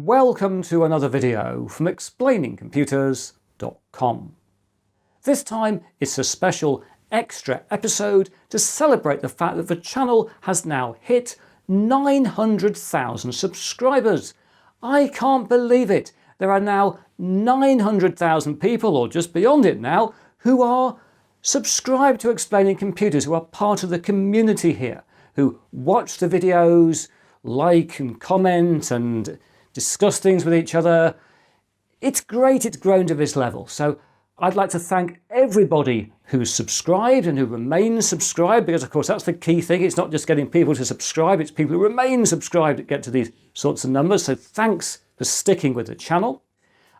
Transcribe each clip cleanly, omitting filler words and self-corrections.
Welcome to another video from ExplainingComputers.com. This time it's a special extra episode to celebrate the fact that the channel has now hit 900,000 subscribers. I can't believe it. There are now 900,000 people, or just beyond it now, who are subscribed to Explaining Computers, who are part of the community here, who watch the videos, like and comment and discuss things with each other. It's great it's grown to this level. So I'd like to thank everybody who's subscribed and who remains subscribed, because of course that's the key thing. It's not just getting people to subscribe, it's people who remain subscribed that get to these sorts of numbers. So thanks for sticking with the channel.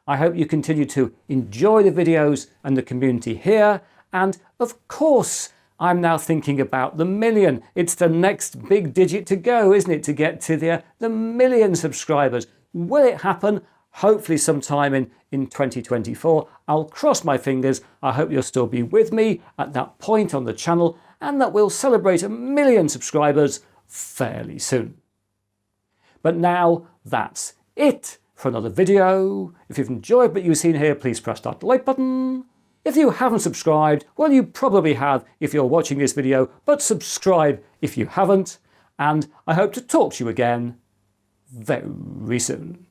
I hope you continue to enjoy the videos and the community here. And of course, I'm now thinking about the million. It's the next big digit to go, isn't it, to get to the million subscribers. Will it happen? Hopefully sometime in 2024. I'll cross my fingers. I hope you'll still be with me at that point on the channel and that we'll celebrate 1 million subscribers fairly soon. But now that's it for another video. If you've enjoyed what you've seen here, please press that like button. If you haven't subscribed, well, you probably have if you're watching this video, but subscribe if you haven't. And I hope to talk to you again very soon.